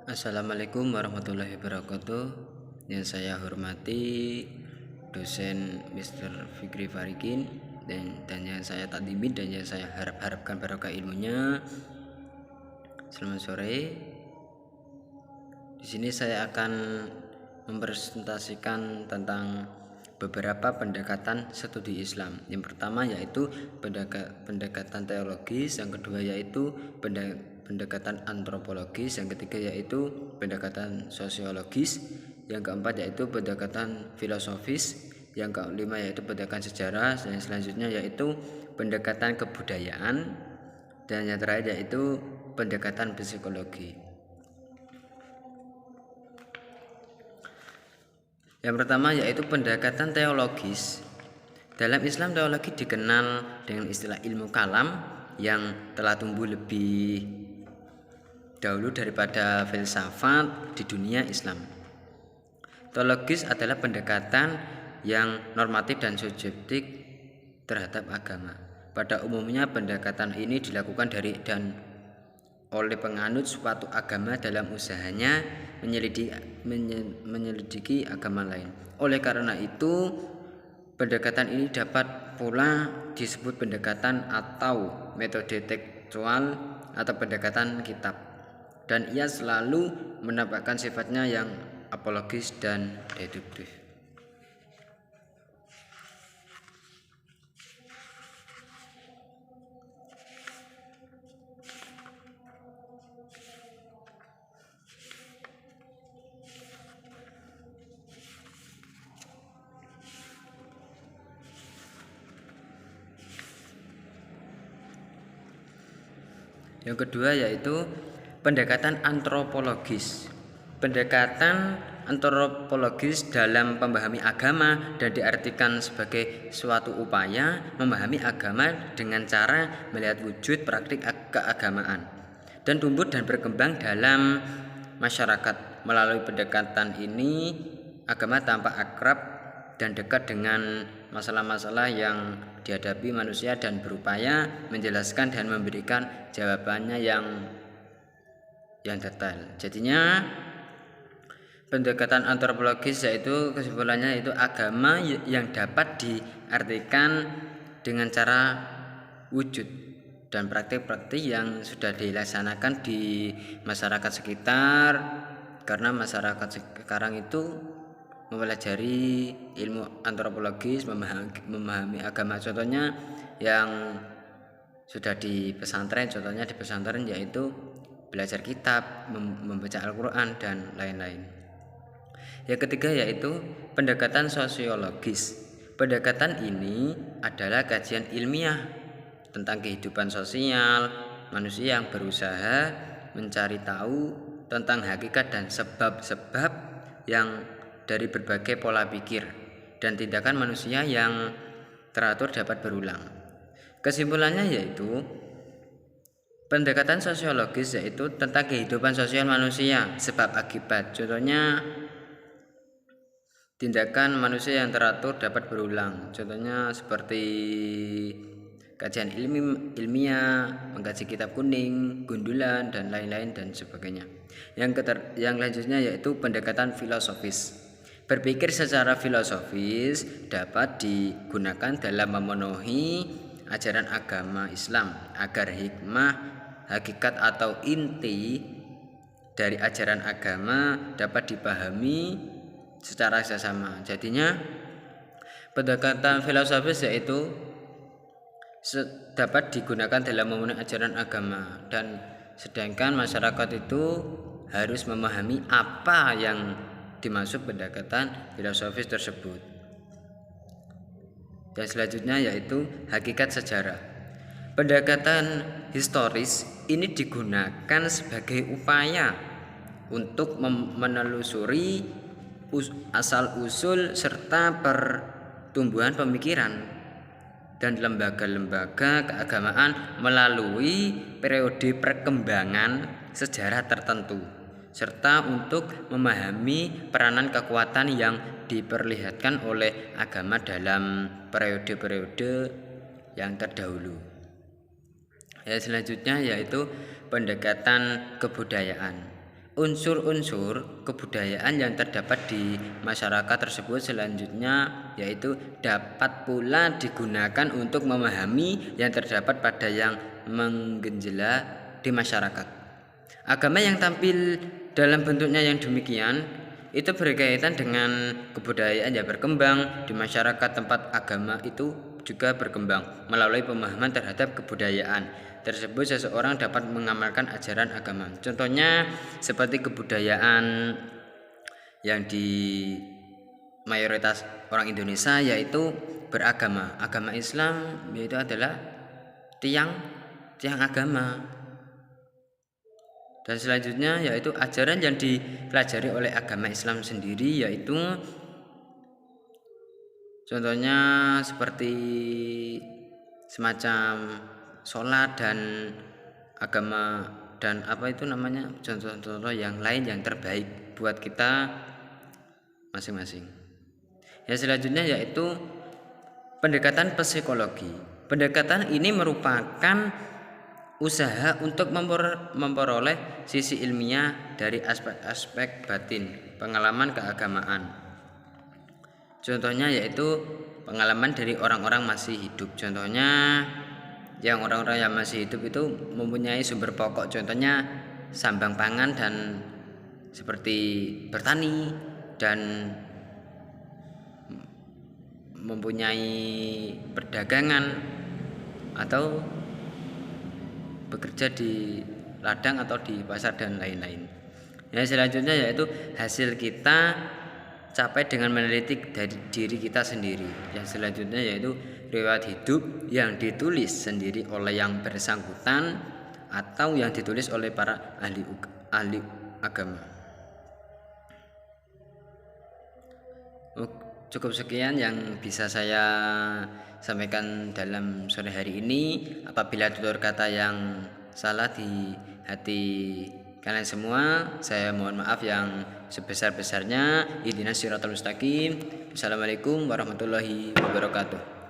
Assalamualaikum warahmatullahi wabarakatuh. Yang saya hormati dosen Mr. Fikri Farikin dan yang saya takdimi dan yang saya harapkan barokah ilmunya. Selamat sore. Di sini saya akan mempresentasikan tentang beberapa pendekatan studi Islam. Yang pertama yaitu pendekatan teologis, yang kedua yaitu pendekatan antropologis, yang ketiga yaitu pendekatan sosiologis, yang keempat yaitu pendekatan filosofis, yang kelima yaitu pendekatan sejarah, dan selanjutnya yaitu pendekatan kebudayaan, dan yang terakhir yaitu pendekatan psikologi. Yang pertama yaitu pendekatan teologis. Dalam Islam, teologi dikenal dengan istilah ilmu kalam yang telah tumbuh lebih dahulu daripada filsafat di dunia Islam. Teologis adalah pendekatan yang normatif dan subjektif terhadap agama. Pada umumnya pendekatan ini dilakukan oleh penganut suatu agama dalam usahanya menyelidiki agama lain. Oleh karena itu, pendekatan ini dapat pula disebut pendekatan atau metode tekstual atau pendekatan kitab, dan ia selalu menampakkan sifatnya yang apologis dan deduktif. Yang kedua yaitu pendekatan antropologis. Pendekatan antropologis dalam memahami agama dan diartikan sebagai suatu upaya memahami agama dengan cara melihat wujud praktik keagamaan dan tumbuh dan berkembang dalam masyarakat. Melalui pendekatan ini, agama tampak akrab dan dekat dengan masalah-masalah yang dihadapi manusia dan berupaya menjelaskan dan memberikan jawabannya yang detail. Jadinya pendekatan antropologis yaitu kesimpulannya yaitu agama yang dapat diartikan dengan cara wujud dan praktik-praktik yang sudah dilaksanakan di masyarakat sekitar, karena masyarakat sekarang itu mempelajari ilmu antropologis, memahami agama. Contohnya yang sudah di pesantren, yaitu belajar kitab, membaca Al-Quran dan lain-lain. Yang ketiga yaitu pendekatan sosiologis. Pendekatan ini adalah kajian ilmiah tentang kehidupan sosial manusia yang berusaha mencari tahu tentang hakikat dan sebab-sebab yang dari berbagai pola pikir dan tindakan manusia yang teratur dapat berulang. Kesimpulannya yaitu pendekatan sosiologis yaitu tentang kehidupan sosial manusia, sebab akibat. Contohnya tindakan manusia yang teratur dapat berulang. Contohnya seperti kajian ilmiah, mengkaji kitab kuning, gundulan dan lain-lain dan sebagainya. Yang selanjutnya yaitu pendekatan filosofis. Berpikir secara filosofis dapat digunakan dalam memenuhi ajaran agama Islam agar hikmah, hakikat atau inti dari ajaran agama dapat dipahami secara seksama. Jadinya pendekatan filosofis yaitu dapat digunakan dalam memenuhi ajaran agama, dan sedangkan masyarakat itu harus memahami apa yang dimaksud pendekatan filosofis tersebut. Dan selanjutnya yaitu hakikat sejarah. Pendekatan historis ini digunakan sebagai upaya untuk menelusuri asal-usul serta pertumbuhan pemikiran dan lembaga-lembaga keagamaan melalui periode perkembangan sejarah tertentu, serta untuk memahami peranan kekuatan yang diperlihatkan oleh agama dalam periode-periode yang terdahulu. Selanjutnya yaitu pendekatan kebudayaan. unsur-unsur kebudayaan yang terdapat di masyarakat tersebut selanjutnya yaitu dapat pula digunakan untuk memahami yang terdapat pada yang menggenjela di masyarakat. Agama yang tampil dalam bentuknya yang demikian itu berkaitan dengan kebudayaan yang berkembang di masyarakat tempat agama itu juga berkembang. Melalui pemahaman terhadap kebudayaan tersebut seseorang dapat mengamalkan ajaran agama. Contohnya seperti kebudayaan yang di mayoritas orang Indonesia yaitu beragama. Agama Islam yaitu adalah tiang agama. Dan selanjutnya yaitu ajaran yang dipelajari oleh agama Islam sendiri yaitu contohnya seperti semacam sholat dan agama dan apa itu namanya contoh-contoh yang lain yang terbaik buat kita masing-masing. Yang selanjutnya yaitu pendekatan psikologi. Pendekatan ini merupakan usaha untuk memperoleh sisi ilmiah dari aspek-aspek batin pengalaman keagamaan. Contohnya yaitu pengalaman dari orang-orang masih hidup. Contohnya yang orang-orang yang masih hidup itu mempunyai sumber pokok, contohnya sambang pangan dan seperti bertani dan mempunyai perdagangan atau bekerja di ladang atau di pasar dan lain-lain. Yang selanjutnya yaitu hasil kita capai dengan meneliti dari diri kita sendiri. Yang selanjutnya yaitu riwayat hidup yang ditulis sendiri oleh yang bersangkutan atau yang ditulis oleh para ahli agama. Cukup sekian yang bisa saya sampaikan dalam sore hari ini. Apabila tutur kata yang salah di hati kalian semua, saya mohon maaf yang sebesar-besarnya. Ihdinas siratal mustaqim. Assalamualaikum warahmatullahi wabarakatuh.